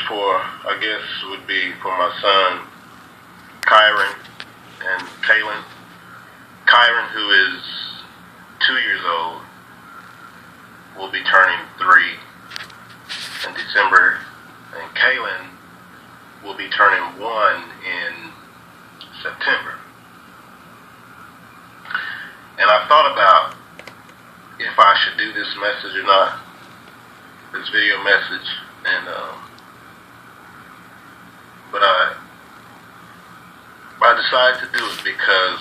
for, I guess, would be for my son, Chyrin and Caylen. Chyrin, who is 2 years old, will be turning 3 in December, and Caylen will be turning 1 in September. And I thought about if I should do this message or not, this video message, and but I decided to do it because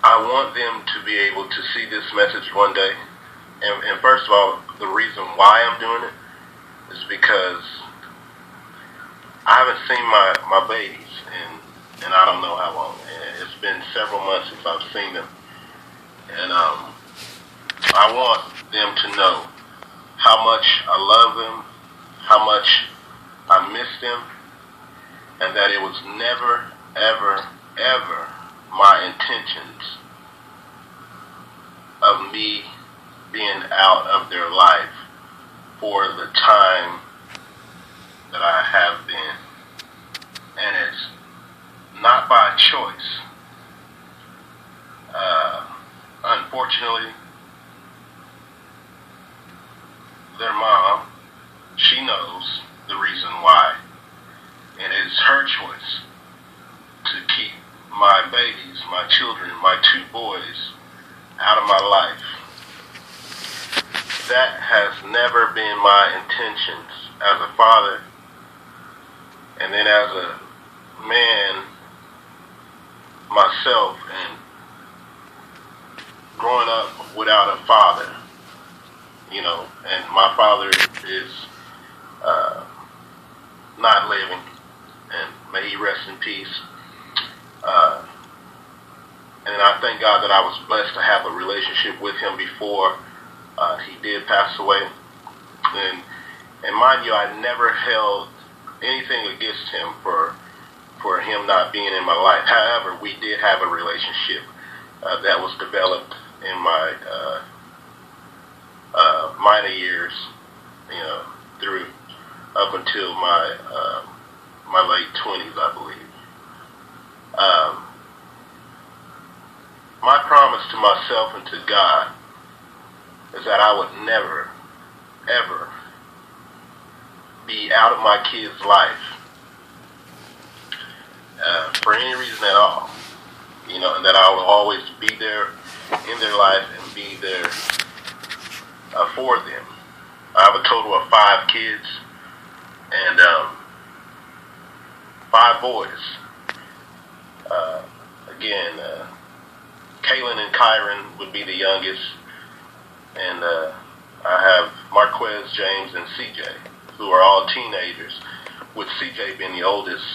I want them to be able to see this message one day. And first of all, the reason why I'm doing it is because I haven't seen my babies and I don't know how long. It's been several months since I've seen them. And I want them to know how much I love them, how much I miss them, and that it was never, ever, ever my intentions of me being out of their life for the time that I have been. And it's not by choice. Unfortunately, their mom, she knows the reason why. And it's her choice to keep my babies, my children, my 2 boys out of my life. That has never been my intentions as a father, and then as a man myself, and growing up without a father, you know, and my father is not living, and may he rest in peace. And I thank God that I was blessed to have a relationship with him before he did pass away. And mind you, I never held anything against him for him not being in my life. However, we did have a relationship that was developed in my minor years, you know, through up until my late 20s, I believe. My promise to myself and to God is that I would never, ever be out of my kids' life for any reason at all. You know, and that I will always be there in their life and be there for them. I have a total of 5 kids and 5 boys. Again, Caylen and Chyrin would be the youngest, and I have Marquez, James, and CJ, who are all teenagers, with CJ being the oldest.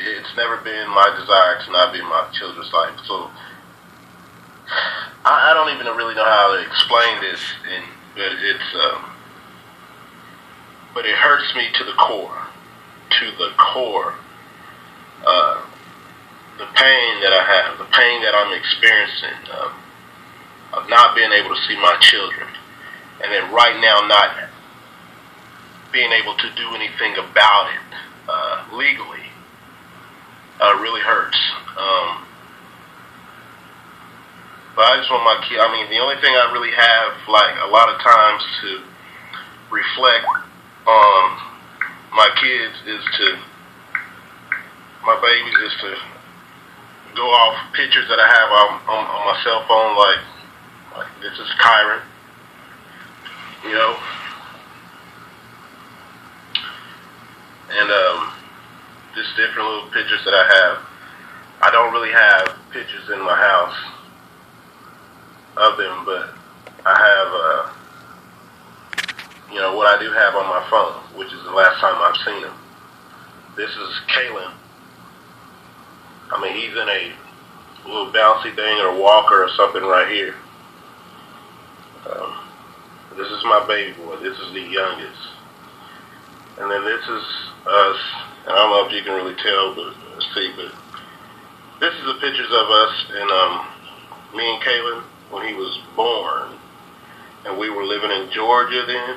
It's never been my desire to not be in my children's life. So I don't even really know how to explain this, but it hurts me to the core. The pain that I have, the pain that I'm experiencing of not being able to see my children, and then right now not being able to do anything about it legally, really hurts. But I just want my kid. I mean, the only thing I really have, like, a lot of times to reflect on my kids my babies is to go off pictures that I have on my cell phone, like this is Chyrin, you know, and just different little pictures that I have. I don't really have pictures in my house of them, but I have, you know, what I do have on my phone, which is the last time I've seen him. This is Caylen. I mean, he's in a little bouncy thing or walker or something right here. This is my baby boy. This is the youngest. And then this is us. And I don't know if you can really tell, but see, but this is the pictures of us, and me and Caylen. when he was born, and we were living in Georgia then,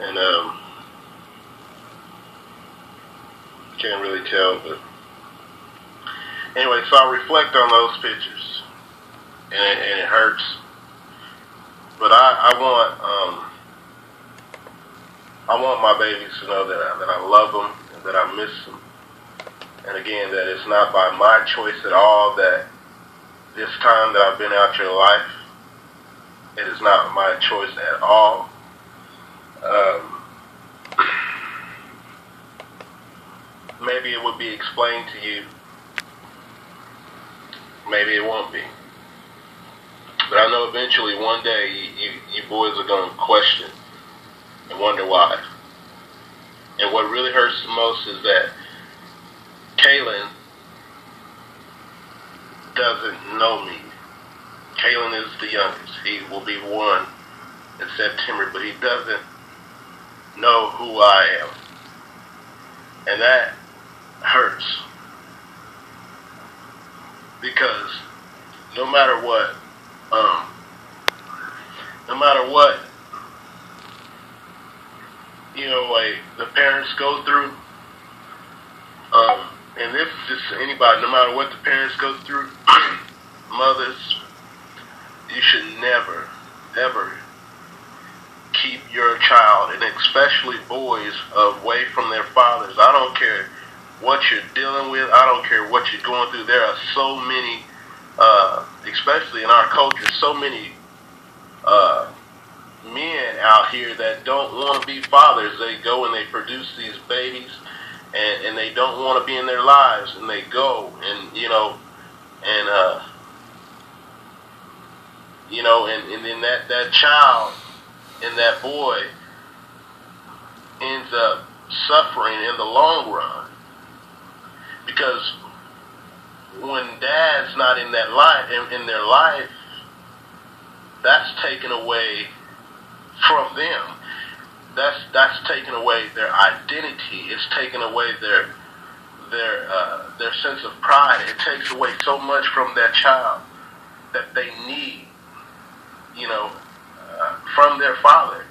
and can't really tell, but anyway, so I reflect on those pictures, and it hurts, but I want my babies to know that I love them and that I miss them, and again, that it's not by my choice at all that this time that I've been out your life, it is not my choice at all. Maybe it would be explained to you. Maybe it won't be. But I know eventually one day you boys are going to question and wonder why. And what really hurts the most is that Caylen doesn't know me. Caylen is the youngest. He will be 1 in September, but he doesn't know who I am. And that hurts. Because no matter what, like the parents go through, and this is just anybody, no matter what the parents go through, mothers, you should never, ever keep your child, and especially boys, away from their fathers. I don't care what you're dealing with. I don't care what you're going through. There are so many, especially in our culture, so many men out here that don't want to be fathers. They go and they produce these babies, and they don't want to be in their lives, and they go, and and then that child and that boy ends up suffering in the long run, because when dad's not in that life, in their life, that's taken away from them. That's taken away their identity. It's taken away their sense of pride. It takes away so much from that child that they need, from their father,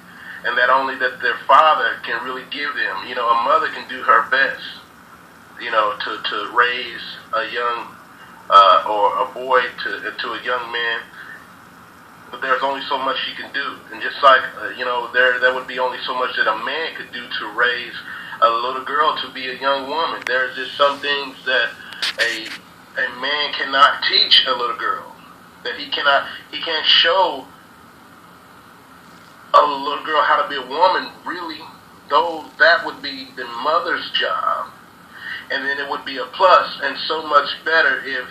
and that only that their father can really give them. A mother can do her best, to raise a young or a boy to a young man. But there's only so much she can do, and just like there would be only so much that a man could do to raise a little girl to be a young woman. There's just some things that a man cannot teach a little girl, that he can't show a little girl how to be a woman, really, though that would be the mother's job, and then it would be a plus, and so much better if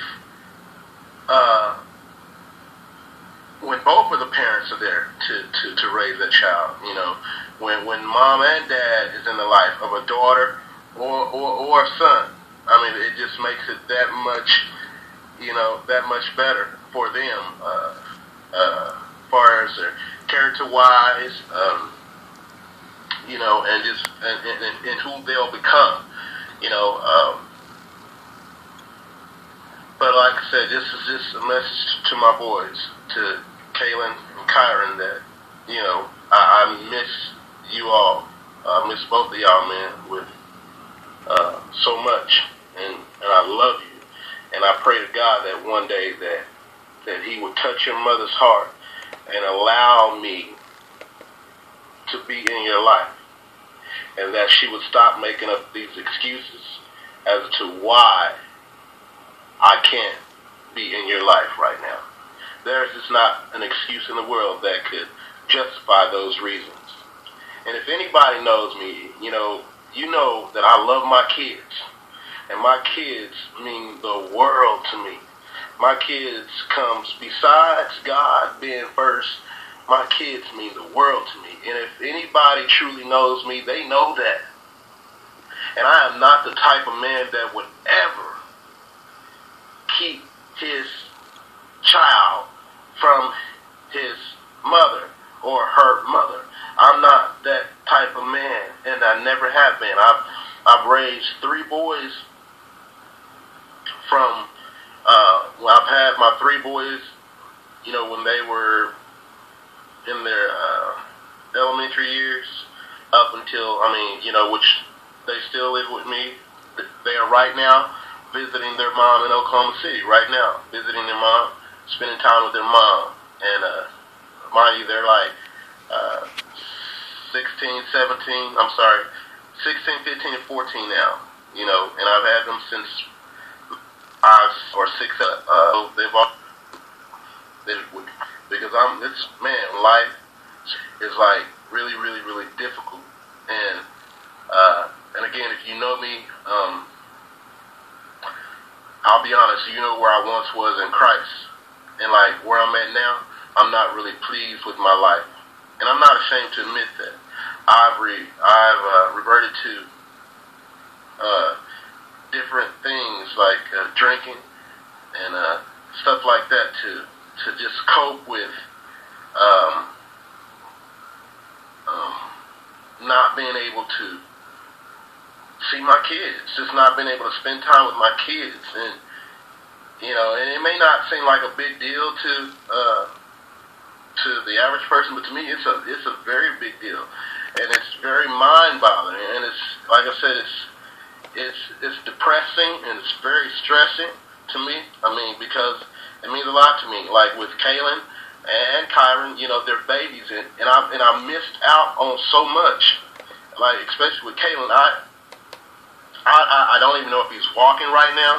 when both of the parents are there to raise that child. When mom and dad is in the life of a daughter or a son. I mean, it just makes it that much better for them, as far as their character-wise, and who they'll become, But like I said, this is just a message to my boys, to Caylen and Chyrin, that, I miss you all. I miss both of y'all, man, with so much, and I love you, and I pray to God that one day that He would touch your mother's heart and allow me to be in your life, and that she would stop making up these excuses as to why I can't be in your life right now. There is just not an excuse in the world that could justify those reasons. And if anybody knows me, you know that I love my kids. And my kids mean the world to me. My kids comes besides God being first. My kids mean the world to me. And if anybody truly knows me, they know that. And I am not the type of man that would ever keep his child from his mother or her mother. I'm not that type of man, and I never have been. I've raised 3 boys from, I've had my 3 boys when they were in their elementary years, up until, which they still live with me. They are right now visiting their mom in Oklahoma City, right now, visiting their mom, spending time with their mom. And mind you, they're like 16, 17, 16, 15, and 14 now, and I've had them since 5 or 6. They've all, because life is like really, really, really difficult. And again, if you know me, I'll be honest, you know where I once was in Christ, and like where I'm at now, I'm not really pleased with my life, and I'm not ashamed to admit that. I've reverted to different things like drinking and stuff like that to just cope with not being able to see my kids, just not being able to spend time with my kids, and and it may not seem like a big deal to the average person, but to me, it's a very big deal, and it's very mind-boggling, and it's like I said, it's depressing and it's very stressing to me. Because it means a lot to me. Like with Caylen and Chyrin, they're babies, and I missed out on so much. Like especially with Caylen, I don't even know if he's walking right now.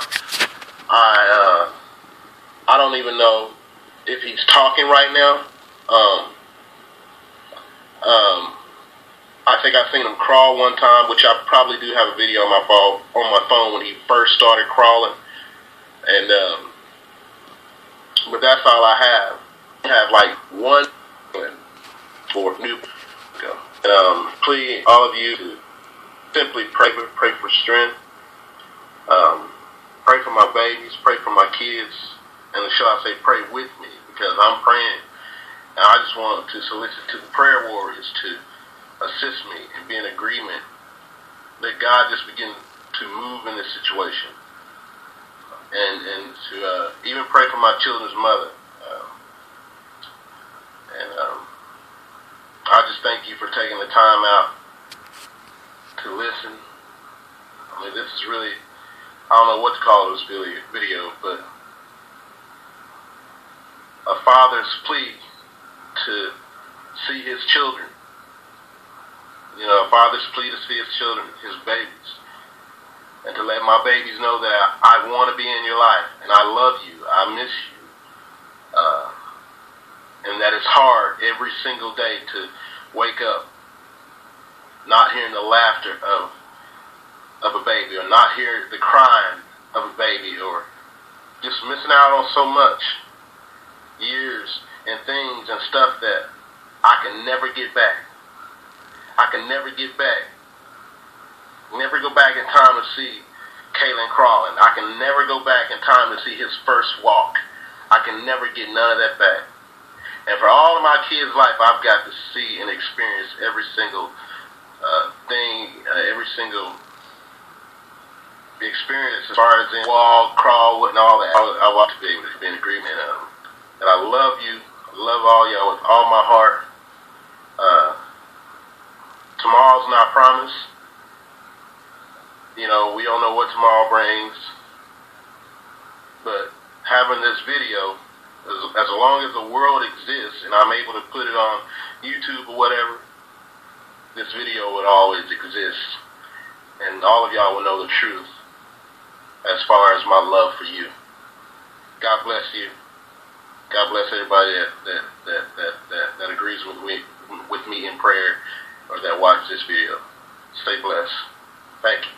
I don't even know if he's talking right now. I think I've seen him crawl one time, which I probably do have a video on my phone when he first started crawling. And but that's all I have. I have like one for new. And please, all of you, to simply pray for strength. Pray for my babies. Pray for my kids. And shall I say, pray with me, because I'm praying. And I just want to solicit to the prayer warriors to assist me and be in agreement that God just begin to move in this situation, and to even pray for my children's mother. I just thank you for taking the time out to listen. This is really, I don't know what to call this video, but a father's plea to see his children. A father's plea to see his children, his babies, and to let my babies know that I want to be in your life, and I love you, I miss you, and that it's hard every single day to wake up not hearing the laughter of a baby, or not hearing the crying of a baby, or just missing out on so much years and things and stuff that I can never get back. I can never get back. Never go back in time to see Caylen crawling. I can never go back in time to see his first walk. I can never get none of that back. And for all of my kids' life, I've got to see and experience every single thing, every single experience as far as in walk, crawl, and all that. I want to be able to be in agreement. And I love you. I love all y'all with all my heart. Tomorrow's not promised. We don't know what tomorrow brings. But having this video, as long as the world exists and I'm able to put it on YouTube or whatever, this video would always exist. And all of y'all will know the truth as far as my love for you. God bless you. God bless everybody that agrees with me in prayer, or that watches this video. Stay blessed. Thank you.